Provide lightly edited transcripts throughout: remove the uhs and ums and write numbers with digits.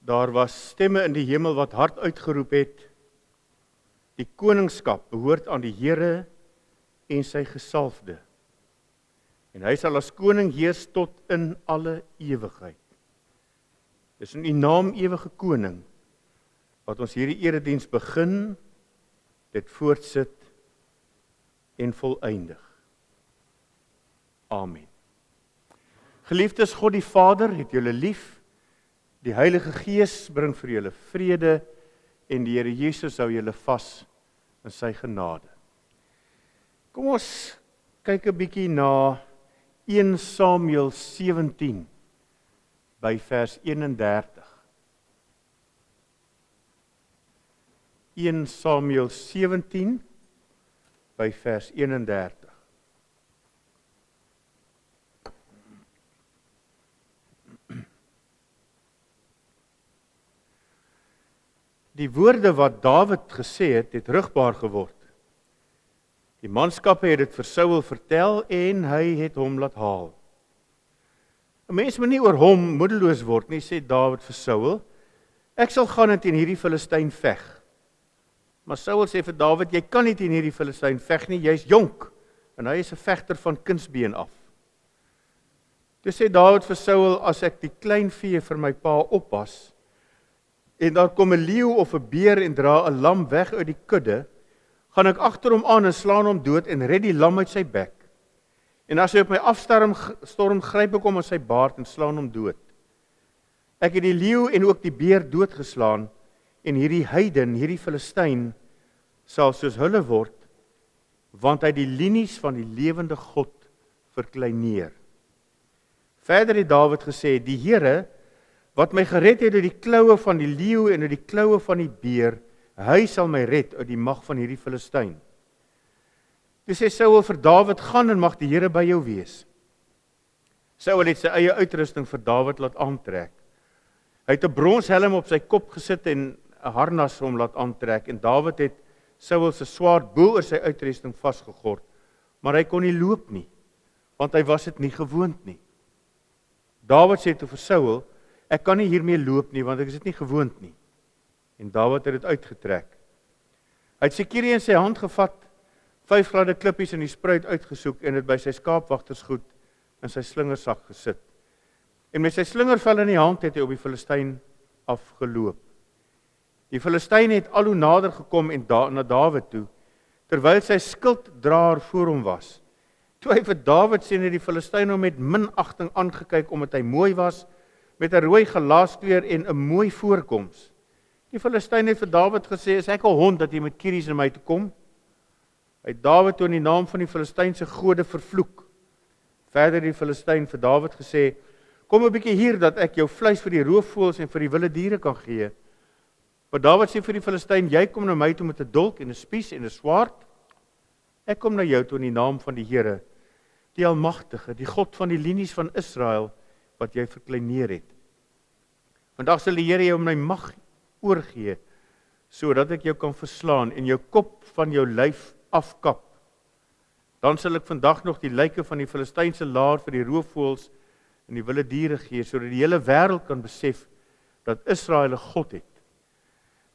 Daar was stemme in die hemel wat hard uitgeroep het, die koningskap behoort aan die Here en sy gesalfde. En hy sal as koning heers tot in alle ewigheid. Dis in u naam, ewige koning, wat ons hierdie erediens begin, dit voortsit en voleindig. Amen. Geliefdes, God die Vader het julle lief, die Heilige Gees bring vir julle vrede en die Here Jesus hou julle vas in sy genade. Kom ons kyk 'n bietjie na 1 Samuel 17 by vers 31. 1 Samuel 17 by vers 31. Die woorde wat Dawid gesê het, het rugbaar geword. Die manskappe het dit vir Saul vertel en hy het hom laat haal. 'n Mens moet nie oor hom moedeloos word nie, sê Dawid vir Saul. Ek sal gaan en teen hierdie Filistyn veg. Maar Saul sê vir Dawid, jy kan nie teen hierdie Filistyn veg nie, jy's jonk en hy is 'n vegter van kindsbeen af. Toe sê Dawid vir Saul, as ek die klein vee vir my pa oppas, en daar kom 'n leeu of 'n beer en dra 'n lam weg uit die kudde, gaan ek agter hom aan en slaan hom dood en red die lam uit sy bek. En as hy op my afstorm, gryp ek hom aan sy baard en slaan hom dood. Ek het die leeu en ook die beer doodgeslaan, en hierdie heiden, hierdie Filistyn, sal soos hulle word, want hy die linies van die lewende God verkleineer. Verder het Dawid gesê, die Here, wat my gered het uit die kloue van die leeu en uit die kloue van die beer, hy sal my red uit die mag van hierdie Filistyn. Toe sê Saul vir Dawid, gaan en mag die Here by jou wees. Saul het sy eie uitrusting vir Dawid laat aantrek. Hy het 'n bronshelm op sy kop gesit en 'n harnas hom laat aantrek, en Dawid het Saul se swaard bo oor sy uitrusting vasgegord, maar hy kon nie loop nie, want hy was dit nie gewoond nie. Dawid sê toe vir Saul, ek kan nie hiermee loop nie, want ek is dit nie gewoond nie. En Dawid het dit uitgetrek. Hy het sy kierie in sy hand gevat, 5 gladde klippies in die spruit uitgesoek en het by sy skaapwagtersgoed in sy slingersak gesit. En met sy slingervel in die hand het hy op die Filistyn afgeloop. Die Filistyn het al hoe nader gekom en na Dawid toe, terwyl sy skilddraer voor hom was. Toe hy vir Dawid sien, het die Filistyn hom met minagting aangekyk omdat hy mooi was, met 'n rooi gelaatskleur en 'n mooi voorkoms. Die Filistyn het vir Dawid gesê, is ek 'n hond dat jy met kieries na my toe kom? Hy het Dawid toe in die naam van die Filistynse gode vervloek. Verder het die Filistyn vir Dawid gesê, kom 'n bietjie hier dat ek jou vleis vir die roofvoëls en vir die wilde diere kan gee. Maar Dawid sê vir die Filistyn, jy kom na my toe met 'n dolk en 'n spies en 'n swaard. Ek kom na jou toe in die naam van die Here, die Almagtige, die God van die linies van Israel, wat jy verkleineer het. Vandag sal die Here jou my mag oorgee, sodat ek jou kan verslaan en jou kop van jou lyf afkap. Dan sal ek vandag nog die lyke van die Filistynse laar vir die roofvoëls en die wilde diere gee, sodat die hele wêreld kan besef dat Israel 'n God het.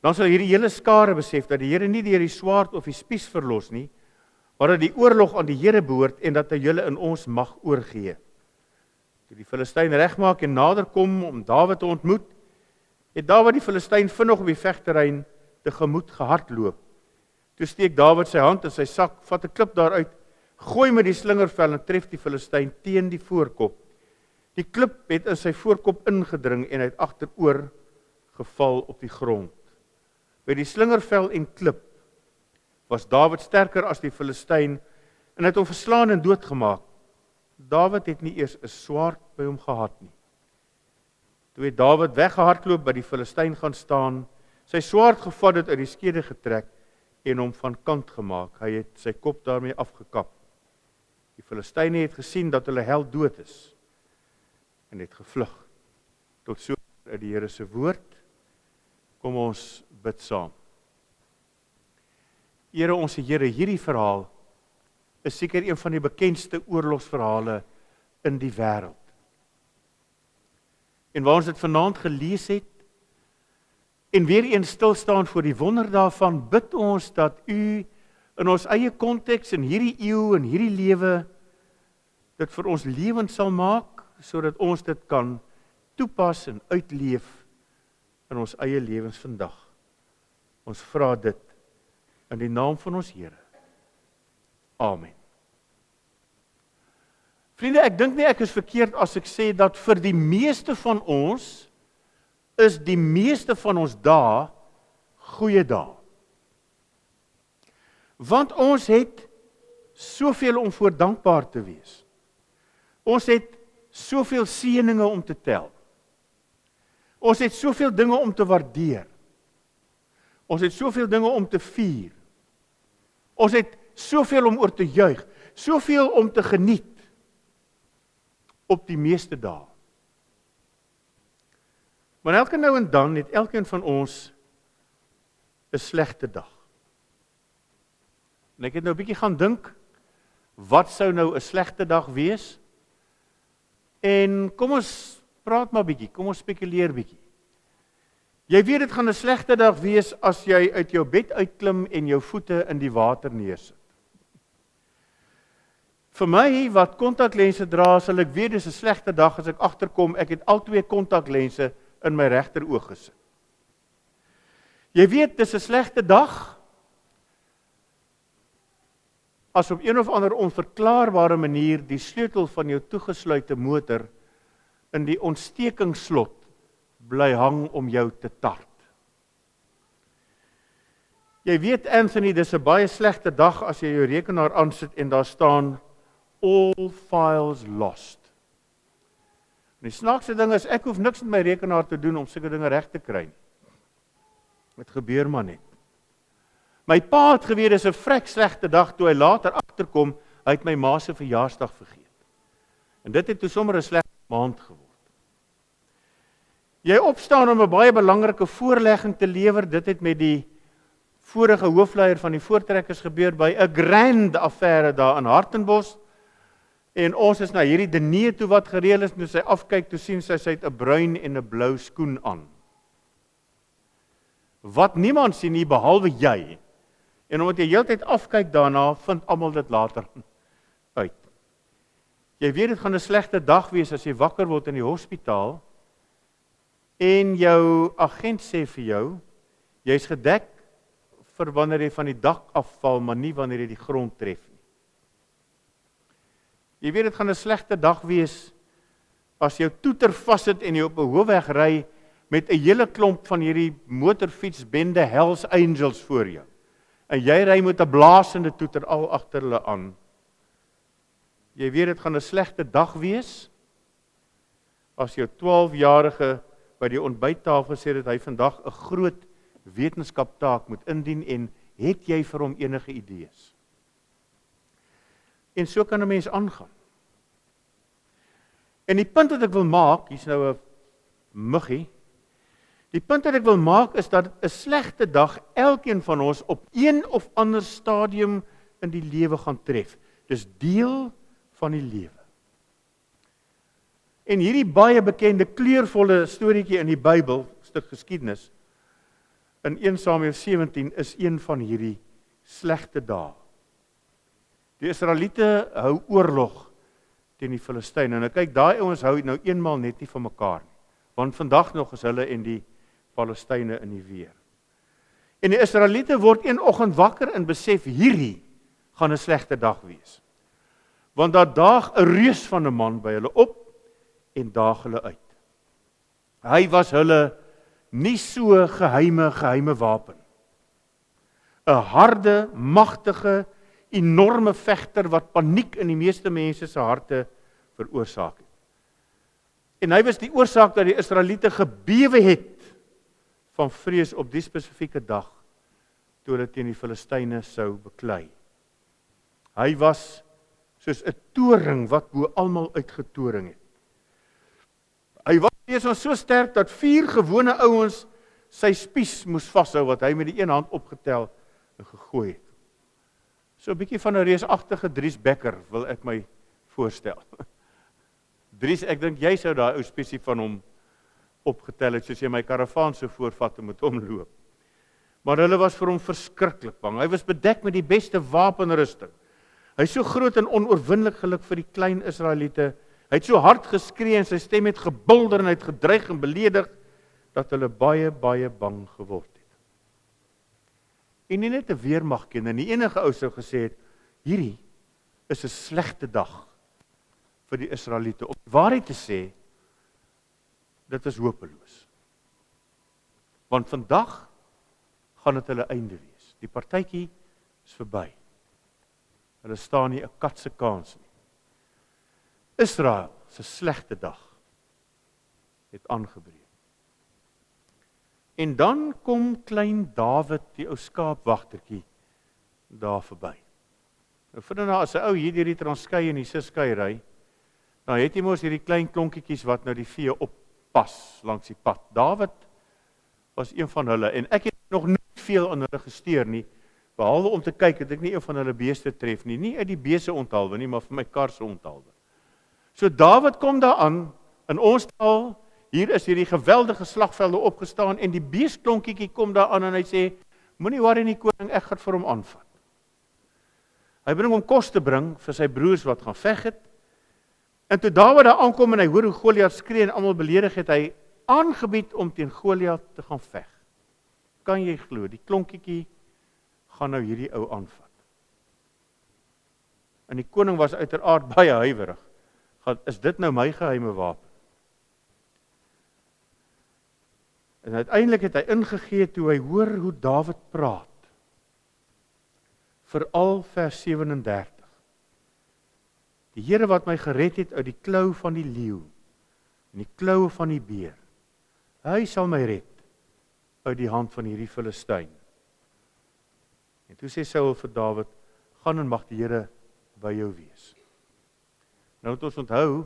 Dan sal hierdie hele skare besef dat die Here nie deur die swaard of die spies verlos nie, maar dat die oorlog aan die Here behoort en dat hy julle in ons mag oorgee. Toe die Filistyn regmaak en nader kom om Dawid te ontmoet, het Dawid die Filistyn vinnig op die vegterrein tegemoet gehardloop. Toe steek Dawid sy hand in sy sak, vat 'n klip daaruit, gooi met die slingervel en tref die Filistyn teen die voorkop. Die klip het in sy voorkop ingedring en hy het agteroor geval op die grond. By die slingervel en klip was Dawid sterker as die Filistyn en het hom verslaan en doodgemaak. Dawid het nie eers 'n swaard by hom gehad nie. Toe het Dawid weggehardloop by die Filistyn gaan staan, sy swaard gevat het uit die skede getrek en hom van kant gemaak. Hy het sy kop daarmee afgekap. Die Filistyne het gesien dat hulle held dood is en het gevlug. Tot so uit die Here se woord. Kom ons bid saam. Here, ons Here, hierdie verhaal is seker een van die bekendste oorlogsverhale in die wêreld. En waar ons dit vanaand gelees het, En weer eens stil staan voor die wonder daarvan, bid ons dat U in ons eie konteks, in hierdie eeu, in hierdie lewe, dit vir ons lewend sal maak, sodat ons dit kan toepas en uitleef in ons eie lewens vandag. Ons vra dit in die naam van ons Here. Amen. Vriende, ek dink nie ek is verkeerd as ek sê dat vir die meeste van ons is die meeste van ons dae goeie dae. Want ons het soveel om voor dankbaar te wees. Ons het soveel seëninge om te tel. Ons het soveel dinge om te waardeer. Ons het soveel dinge om te vier. Ons het soveel om oor te juig, soveel om te geniet op die meeste dae. Maar elke nou en dan het elkeen van ons 'n slegte dag. En ek het nou 'n bietjie gaan dink, wat sou nou 'n slegte dag wees? En kom ons praat maar bietjie, kom ons spekuleer bietjie. Jy weet dit gaan 'n slegte dag wees as jy uit jou bed uitklim en jou voete in die water neersit. Vir my wat kontaklense dra, sal ek weet dis 'n slegte dag as ek agterkom ek het al twee kontaklense in my regter oog gesit. Jy weet dis 'n slegte dag as op een of ander onverklaarbare manier die sleutel van jou toegesluite motor in die ontstekingsslot bly hang om jou te tart. Jy weet Anthony, dis 'n baie slegte dag as jy jou rekenaar aansit en daar staan all files lost. En die snaakse ding is, ek hoef niks met my rekenaar te doen om sulke dinge reg te kry nie. Dit gebeur maar net. My pa het geweet dis 'n vrek slegte dag toe hy later agterkom, hy het my ma se verjaarsdag vergeet. En dit het toe sommer 'n slegte maand geword. Jy opstaan om 'n baie belangrike voorlegging te lewer, dit het met die vorige hoofleier van die voortrekkers gebeur by 'n grand affære daar in Hartenbos. En ons is na hierdie diner toe wat gereël is, toe sy afkyk, toe sien sy het 'n bruin en 'n blou skoen aan. Wat niemand sien nie behalwe jy. En omdat jy heeltyd afkyk daarna, vind almal dit later uit. Jy weet dit gaan 'n slegte dag wees as jy wakker word in die hospitaal en jou agent sê vir jou, jy's gedek vir wanneer jy van die dak afval, maar nie wanneer jy die grond tref nie. Jy weet dit gaan 'n slegte dag wees as jou toeter vassit en jy op 'n hoofweg ry met 'n hele klomp van hierdie motorfietsbende Hells Angels voor jou. En jy ry met 'n blaasende toeter al agter hulle aan. Jy weet dit gaan 'n slegte dag wees as jou 12-jarige by die ontbyttafel sê dat hy vandag 'n groot wetenskaptaak moet indien en het jy vir hom enige idees? En so kan 'n mens aangaan. En die punt wat ek wil maak, hier's nou 'n muggie. Die punt wat ek wil maak is dat 'n slegte dag elkeen van ons op een of ander stadium in die lewe gaan tref. Dis deel van die lewe. En hierdie baie bekende kleurvolle storieetjie in die Bybel, stuk geskiedenis, in 1 Samuel 17 is een van hierdie slegte dae. Die Israeliete hou oorlog teen die Filistyne. En kyk, daai ouens hou nou eenmaal net nie van mekaar nie. Want vandag nog is hulle en die Palestyne in die weer. En die Israeliete word een oggend wakker en besef hierdie gaan 'n slegte dag wees. Want daar daag 'n reus van 'n man by hulle op en daag hulle uit. Hy was hulle nie so geheime wapen. 'n Harde, magtige, enorme vegter wat paniek in die meeste mense se harte veroorsaak het. En hy was die oorsaak dat die Israeliete gebewe het van vrees op die spesifieke dag toe hulle teen die Filistyne sou beklei. Hy was soos 'n toring wat bo almal uitgetoring het. Hy was so sterk dat 4 gewone ouens sy spies moes vashou wat hy met die een hand opgetel en gegooi het. So 'n bietjie van 'n reusagtige Dries Becker wil ek my voorstel. Dries, ek dink jy sou daai ou spiesie van hom opgetel het, soos jy my karavaan so voorvat en met hom loop. Maar hulle was vir hom verskriklik bang. Hy was bedek met die beste wapenrusting. Hy is so groot en onoorwinnelik geluk vir die klein Israeliete. Hy het so hard geskree en sy stem het gebulder en hy het gedreig en beledig, dat hulle baie, baie bang geword het. En nie net 'n weermagkie, en die enige ou sou gesê het, hierdie is 'n slegte dag vir die Israeliete. Om die waarheid te sê, dit is hopeloos. Want vandag gaan dit hulle einde wees. Die partytjie is verby. Hulle staan nie 'n kat se kans nie. Israel se slegte dag het aangebreek. En dan kom klein Dawid, die ou skaapwagtertjie, daar verby. Nou vind nou as 'n ou hier deur die Transkei en die Ciskei ry, dan het jy mos hierdie klein klonkietjies wat nou die vee oppas langs die pad. Dawid was een van hulle en ek het nog nie veel aan hulle gesteer nie, behalwe om te kyk het ek nie een van hulle beeste tref nie uit die beeste onthaalwe nie, maar vir my kar se onthaalwe. So Dawid kom daar aan, in ons taal, hier is hierdie geweldige slagvelde opgestaan en die beesklonkietjie kom daar aan en hy sê, moenie worry nie koning, ek gaan vir hom aanvat. Hy bring hom kos te bring vir sy broers wat gaan veg het. En toe Dawid daar aankom en hy hoor hoe Goliat skree en almal beledig het, hy aangebied om teen Goliat te gaan veg. Kan jy glo, die klonkietjie gaan nou hierdie ou aanvat. En die koning was uiteraard baie huiwerig. Is dit nou my geheime wapen? En uiteindelik het hy ingegee toe hy hoor hoe Dawid praat. Veral vers 37. Die Here wat my gered het uit die klou van die leeu en die kloue van die beer. Hy sal my red uit die hand van hierdie Filistyn. En toe sê Saul vir Dawid, gaan en mag die Here by jou wees. Nou het ons onthou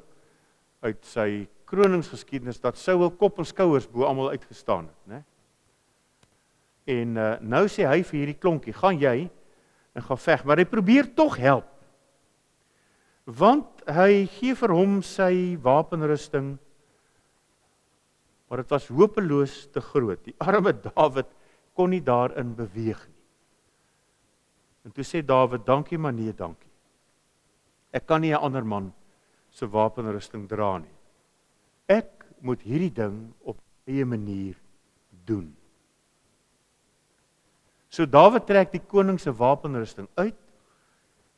uit sy kroningsgeskiedenis dat Saul kop en skouers bo almal uitgestaan het, né? En nou sê hy vir hierdie klonkie, gaan jy en gaan veg, maar hy probeer tog help. Want hy gee vir hom sy wapenrusting, maar dit was hopeloos te groot. Die arme Dawid kon nie daarin beweeg nie. En toe sê Dawid, dankie maar nee, dankie. Ek kan nie 'n ander man se wapenrusting dra nie. Ek moet hierdie ding op eie manier doen. So Dawid trek die koning se wapenrusting uit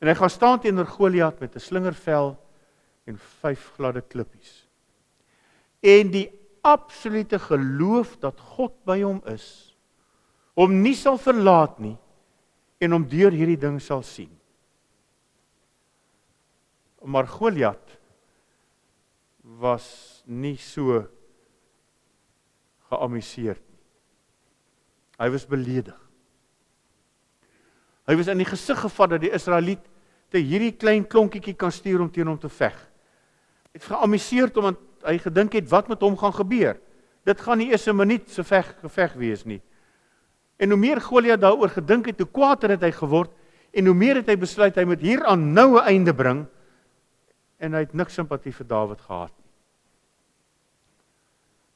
en hy gaan staan teenoor Goliat met 'n slingervel en 5 gladde klippies. En die absolute geloof dat God by hom is, hom nie sal verlaat nie en hom deur hierdie ding sal sien. Maar Goliat was nie so geamuseerd nie. Hy was beledig. Hy was in die gesig gevat dat die Israeliet te hierdie klein klonkietjie kan stuur om teen hom te veg. Hy het geamuseerd omdat hy gedink het wat met hom gaan gebeur. Dit gaan nie eers 'n minuut se geveg wees nie. En hoe meer Goliat daaroor gedink het, hoe kwaader het hy geword en hoe meer het hy besluit hy moet hieraan nou 'n einde bring en hy het niks simpatie vir Dawid gehad nie.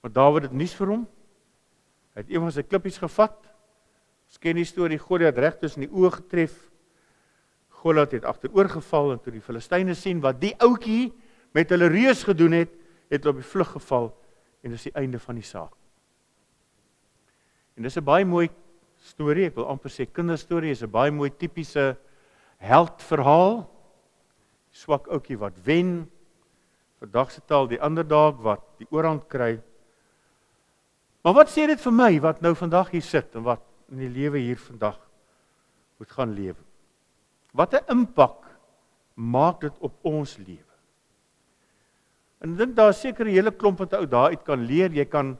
Maar Dawid het nuus vir hom. Hy het een van sy klippies gevat. Ons ken die storie, Goliat reg tussen die oë getref. Goliat het agteroor geval en toe die Filistyne sien wat die ouetjie met hulle reus gedoen het, het hulle op die vlug geval en dis die einde van die saak. En dis 'n baie mooi storie, ek wil amper sê kinderstorie, is 'n baie mooi tipiese heldverhaal. Swak ouetjie wat wen, vandag se taal die underdog wat die oorhand kry. Maar wat sê dit vir my wat nou vandag hier sit en wat in die lewe hier vandag moet gaan lewe? Wat 'n impak maak dit op ons lewe? En ek dink daar is seker 'n hele klomp wat ou daaruit kan leer. Jy kan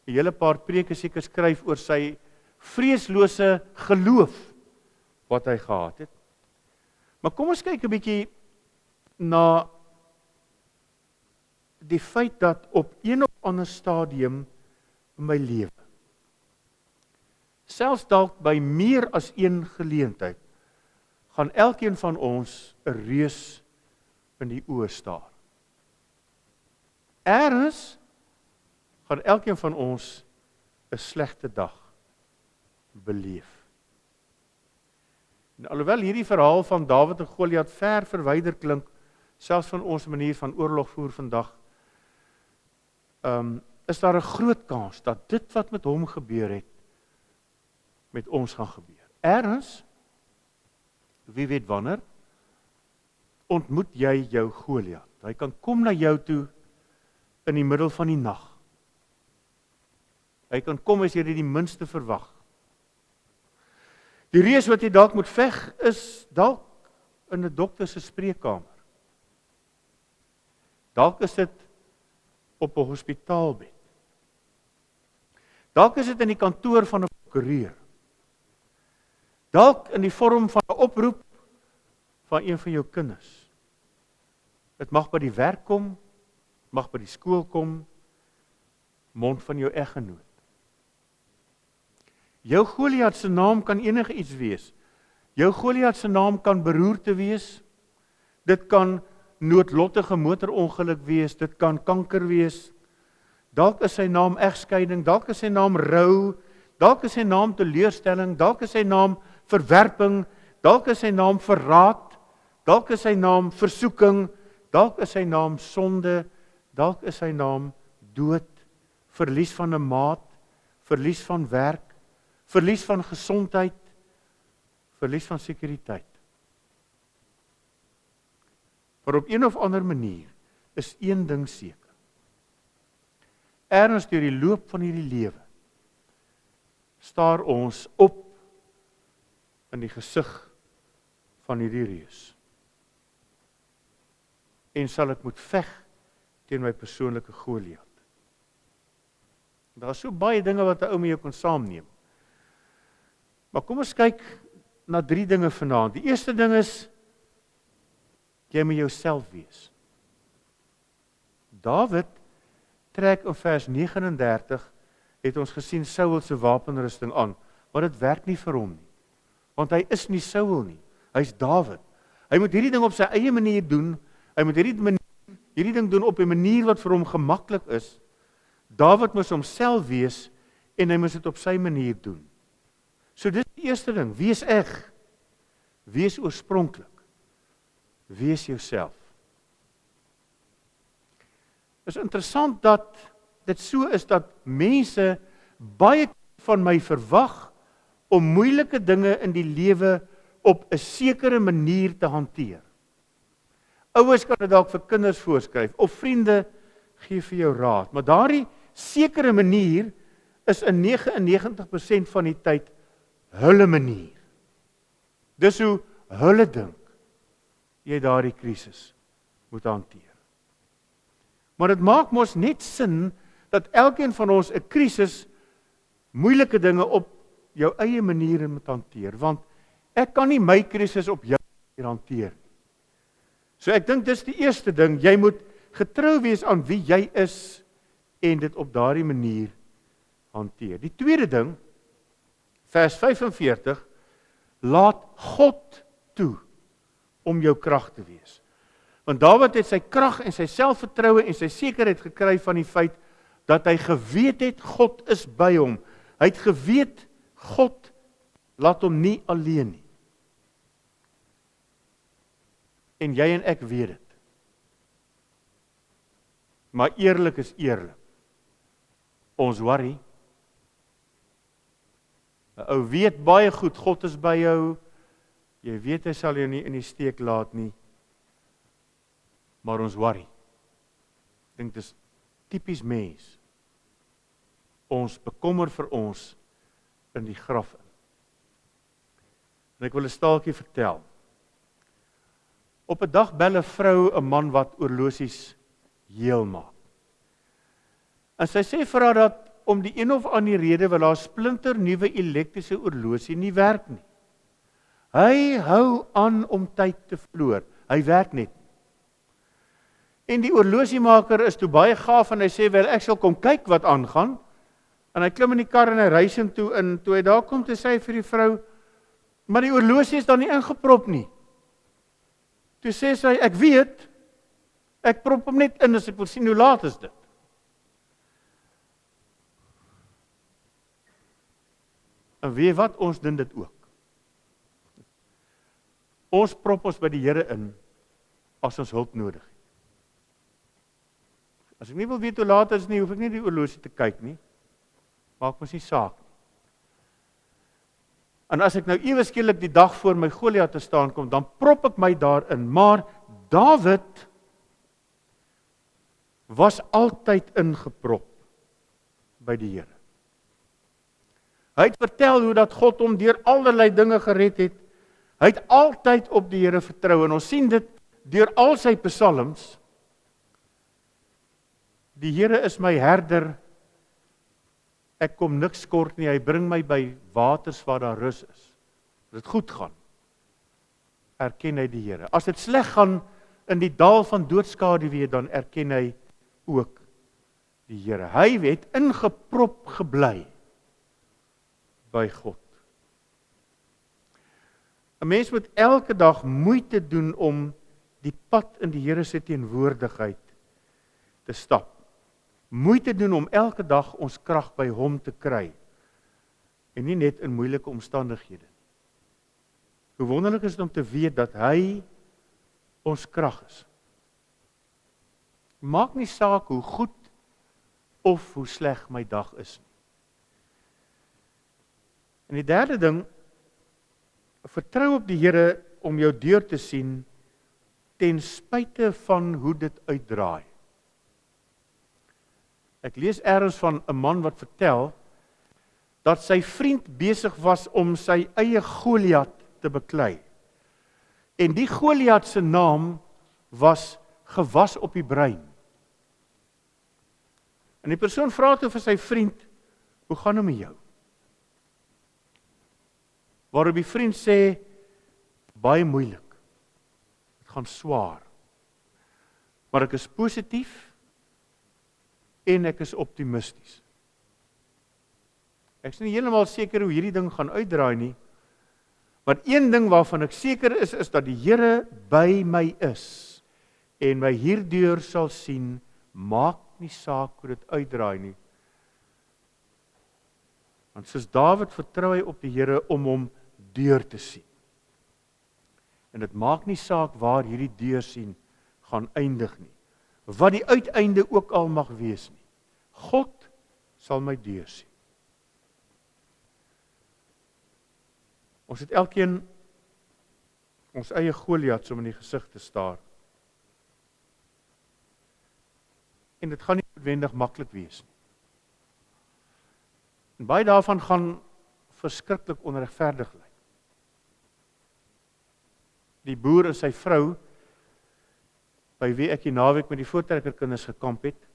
'n hele paar preke seker skryf oor sy vreeslose geloof wat hy gehad het. Maar kom ons kyk 'n bietjie na die feit dat op een of ander stadium in my lewe, selfs dalk by meer as een geleentheid, gaan elkeen van ons 'n reus in die oë staar. Ergens gaan elkeen van ons 'n slegte dag beleef. En alhoewel hierdie verhaal van Dawid en Goliat ver verwyder klink, selfs van ons manier van oorlog voer vandag, is daar 'n groot kans dat dit wat met hom gebeur het, met ons gaan gebeur. Ergens, wie weet wanneer, ontmoet jy jou Goliat. Hy kan kom na jou toe in die middel van die nag. Hy kan kom as jy dit die minste verwag. Die reus wat jy dalk moet veg, is dalk in 'n dokter se spreekkamer. Dalk is dit op 'n hospitaalbed. Dalk is dit in die kantoor van 'n prokureur. Dalk in die vorm van 'n oproep van een van jou kinders. Dit mag by die werk kom, mag by die skool kom, mond van jou eggenoot. Jou Goliat se naam kan enige iets wees. Jou Goliat se naam kan beroerte wees. Dit kan noodlottige motorongeluk wees, dit kan kanker wees. Dalk is sy naam egskeiding, dalk is sy naam rou, dalk is sy naam teleurstelling, dalk is sy naam verwerping, dalk is sy naam verraad, dalk is sy naam versoeking, dalk is sy naam sonde, dalk is sy naam dood, verlies van 'n maat, verlies van werk, verlies van gesondheid, verlies van sekuriteit. Maar op een of ander manier is een ding seker. Ergens deur die loop van hierdie lewe staar ons op in die gesig van hierdie reus. En sal ek moet veg teen my persoonlike Goliat. Daar is so baie dinge wat 'n ou met jou kan saamneem. Maar kom ons kyk na 3 dinge vanaand. Die eerste ding is, jy moet jouself wees. Dawid trek in vers 39, het ons gesien Saul se wapenrusting aan, maar dit werk nie vir hom nie. Want hy is nie Saul nie, hy's Dawid. Hy moet hierdie ding op sy eie manier doen, hy moet hierdie ding doen op 'n manier wat vir hom gemaklik is. Dawid moes homself wees, en hy moes dit op sy manier doen. So dis die eerste ding, wees eg, wees oorspronklik, wees jouself. Dit is interessant dat dit so is dat mense baie van my verwag om moeilike dinge in die lewe op 'n sekere manier te hanteer. Ouers kan dit dalk vir kinders voorskryf, of vriende gee vir jou raad, maar daardie sekere manier is in 99% van die tyd hulle manier. Dis hoe hulle dink jy daardie krisis moet hanteer. Maar dit maak mos net sin dat elkeen van ons 'n krisis, moeilike dinge op jou eie manier moet hanteer, want ek kan nie my krisis op jou manier hanteer nie. So ek dink dis die eerste ding, jy moet getrou wees aan wie jy is en dit op daardie manier hanteer. Die tweede ding, vers 45, laat God toe om jou krag te wees. Want Dawid het sy krag en sy selfvertroue en sy sekerheid gekry van die feit dat hy geweet het God is by hom. Hy het geweet God laat hom nie alleen nie. En jy en ek weet dit. Maar eerlik is eerlik. Ons worry. 'n Ou weet baie goed, God is by jou. Jy weet hy sal jou nie in die steek laat nie. Maar ons worry. Ek dink dit is tipies mens. Ons bekommer vir ons in die graf in. En ek wil 'n staaltjie vertel. Op 'n dag bel 'n vrou 'n man wat oorlosies heel maak. En sy sê vir haar dat om die een of ander rede wil haar splinter nuwe elektriese oorlosie nie werk nie. Hy hou aan om tyd te verloor. Hy werk net. En die oorlosiemaker is toe baie gaaf en hy sê wel ek sal kom kyk wat aangaan. En hy klim in die kar en hy ry hom toe in. Toe hy daar kom te sê vir die vrou, maar die oorlosie is dan nie ingeprop nie. Toe sê sy, ek weet, ek prop hom net in as ek wil sien hoe laat is dit. En weet wat, ons doen dit ook. Ons prop ons by die Here in, as ons hulp nodig het. As ek nie wil weet hoe laat is nie, hoef ek nie die horlosie te kyk nie. Maak mos nie saak nie. En as ek nou ewe skielik die dag voor my Goliat te staan kom, dan prop ek my daarin. Maar Dawid was altyd ingeprop by die Here. Hy het vertel hoe dat God hom deur allerlei dinge gered het. Hy het altyd op die Here vertrou en ons sien dit deur al sy psalms. Die Here is my herder, ek kom niks kort nie, hy bring my by waters waar daar rus is. As dit goed gaan, erken hy die Here. As dit sleg gaan in die dal van doodskaduwee, dan erken hy ook die Here. Hy het ingeprop gebly by God. 'n Mens moet elke dag moeite doen om die pad in die Here se teenwoordigheid te stap. Moeite doen om elke dag ons krag by hom te kry en nie net in moeilike omstandighede. Hoe wonderlik is dit om te weet dat hy ons krag is. Maak nie saak hoe goed of hoe sleg my dag is nie. En die derde ding, vertrou op die Here om jou deur te sien ten spyte van hoe dit uitdraai. Ek lees ergens van 'n man wat vertel dat sy vriend besig was om sy eie Goliat te beklei. En die Goliat se naam was gewas op die brein. En die persoon vra toe vir sy vriend, hoe gaan dit met jou? Waarop die vriend sê, baie moeilik. Dit gaan swaar. Maar ek is positief en ek is optimisties. Ek is nie heeltemal seker hoe hierdie ding gaan uitdraai nie, maar een ding waarvan ek seker is dat die Here by my is en my hierdeur sal sien, maak nie saak hoe dit uitdraai nie. Want soos Dawid vertrou hy op die Here om hom deur te sien. En dit maak nie saak waar hierdie deur sien gaan eindig nie. Wat die uiteinde ook al mag wees nie. God sal my deur sien. Ons het elkeen ons eie Goliat om in die gesig te staar. En dit gaan nie noodwendig maklik wees nie. En baie daarvan gaan verskriklik onregverdig lyk. Die boer en sy vrou, by wie ek die naweek met die voortrekkerkinders gekamp het,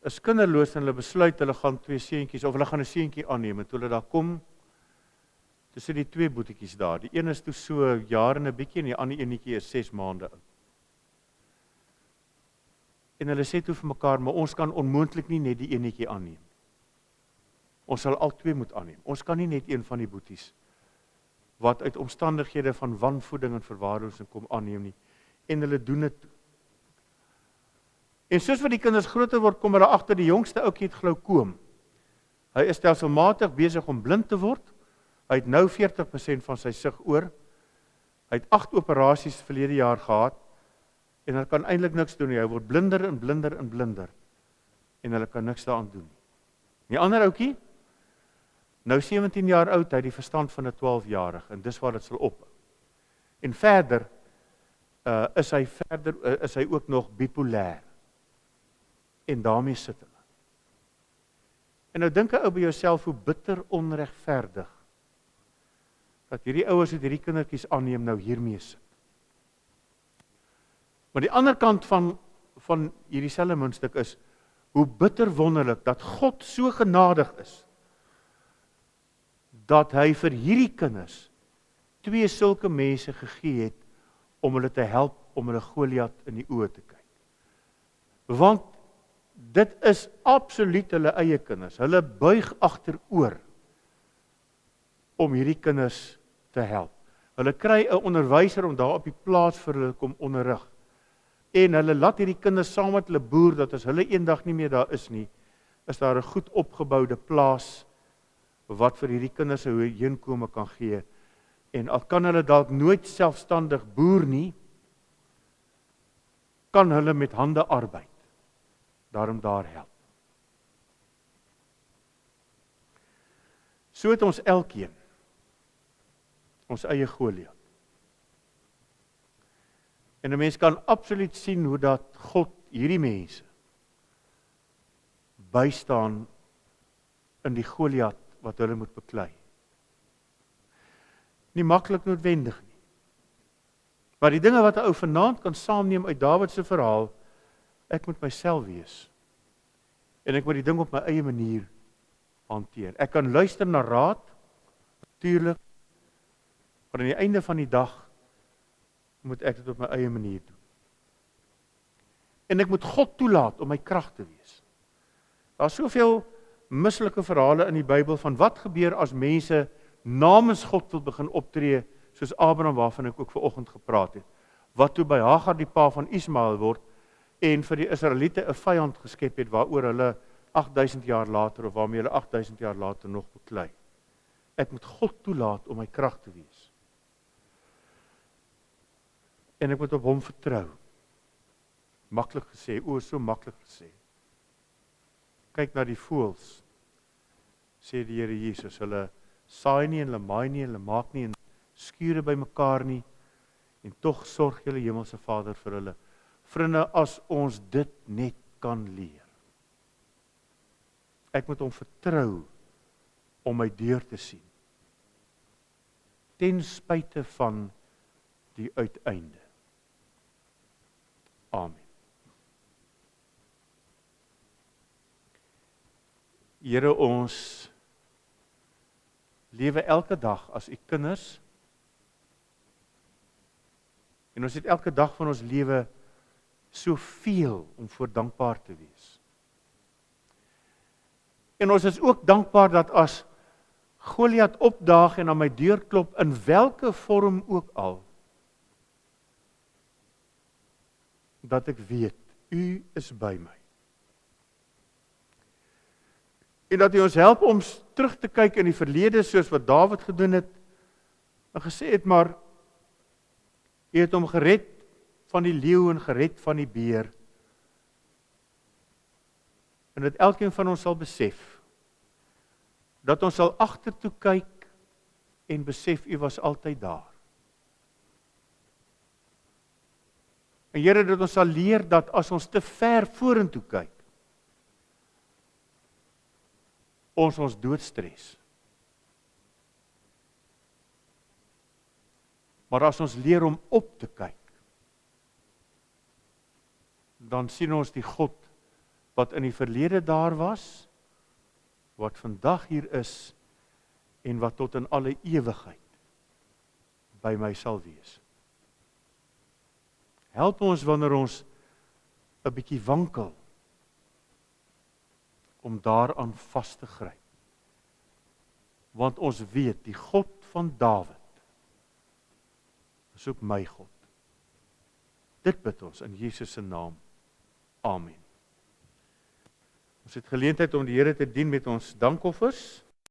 is kinderloos en hulle besluit hulle gaan 2 seentjies, of hulle gaan 'n seentjie aanneem, en toe hulle daar kom, toe sit die 2 boetiekies daar. Die een is toe so 'n jaar en 'n bietjie, en die ander enetjie is 6 maande oud. En hulle sê toe vir mekaar, maar ons kan onmoontlik nie net die enetjie aanneem. Ons sal al 2 moet aanneem. Ons kan nie net een van die boeties, wat uit omstandighede van wanvoeding en verwaarlosing kom aanneem nie. En hulle doen dit. En soos wat die kinders groter word, kom hulle agter die jongste ouetjie het glaukoom. Hy is stelselmatig besig om blind te word. Hy het nou 40% van sy sig oor. Hy het 8 operasies verlede jaar gehad. En hy kan eintlik niks doen nie. Hy word blinder en blinder en blinder. En hulle kan niks daaraan doen nie. Die ander ouetjie, nou 17 jaar oud, hy het die verstand van 'n 12-jarige, en dis waar dit sal ophou. En verder, is hy ook nog bipolêr. En daarmee sit hulle. En nou dink 'n ou by jouself, hoe bitter onregverdig, dat hierdie ouers wat hierdie kindertjies aanneem nou hiermee sit. Maar die ander kant van hierdie selfe muntstuk is, hoe bitter wonderlik dat God so genadig is, dat hy vir hierdie kinders 2 sulke mense gegee het, om hulle te help, om hulle Goliat in die oë te kyk. Want dit is absoluut hulle eie kinders. Hulle buig agteroor om hierdie kinders te help. Hulle kry 'n onderwyser om daar op die plaas vir hulle kom onderrig. En hulle laat hierdie kinders saam met hulle boer, dat as hulle eendag nie meer daar is nie, is daar 'n goed opgeboude plaas wat vir hierdie kinders 'n heenkome kan gee. En al kan hulle dalk nooit selfstandig boer nie, kan hulle met hande arbeid. Daarom daar help. So het ons elkeen ons eie Goliat. En 'n mens kan absoluut sien hoe dat God hierdie mense bystaan in die Goliat wat hulle moet beklei. Nie maklik noodwendig nie. Maar die dinge wat 'n ou vanaand kan saamneem uit Dawid se verhaal, ek moet myself wees. En ek moet die ding op my eie manier hanteer. Ek kan luister na raad, natuurlik, maar aan die einde van die dag moet ek dit op my eie manier doen. En ek moet God toelaat om my krag te wees. Daar is soveel mislike verhale in die Bybel van wat gebeur as mense namens God wil begin optree, soos Abraham waarvan ek ook vanoggend gepraat het, wat toe by Hagar die pa van Ismael word, en vir die Israeliete 'n vyand geskep het, waaroor hulle 8000 jaar later, of waarmee hulle 8000 jaar later nog beklei. Ek moet God toelaat om my krag te wees. En ek moet op hom vertrou. Maklik gesê, so maklik gesê. Kyk na die voëls, sê die Here Jesus, hulle saai nie en hulle maai nie en hulle maak nie en skure by mekaar nie, en tog sorg julle hemelse Vader vir hulle. Vriende, as ons dit net kan leer. Ek moet hom vertrou om my deur te sien. Ten spyte van die uiteinde. Amen. Here, ons lewe elke dag as u kinders, en ons het elke dag van ons lewe soveel om voor dankbaar te wees. En ons is ook dankbaar dat as Goliat opdaag en aan my deur klop, in welke vorm ook al, dat ek weet, u is by my. En dat u ons help om terug te kyk in die verlede, soos wat Dawid gedoen het, en gesê het, maar u het hom gered van die leeu en gered van die beer. En dat elkeen van ons sal besef, dat ons sal agtertoe kyk en besef, u was altyd daar. En Here, dat ons sal leer dat as ons te ver vorentoe kyk, ons doodstres. Maar as ons leer om op te kyk, dan sien ons die God wat in die verlede daar was, wat vandag hier is, en wat tot in alle ewigheid by my sal wees. Help ons wanneer ons 'n bietjie wankel, om daaraan vas te gryp. Want ons weet, die God van Dawid is ook my God. Dit bid ons in Jesus se naam. Amen. Ons het geleentheid om die Here te dien met ons dankoffers.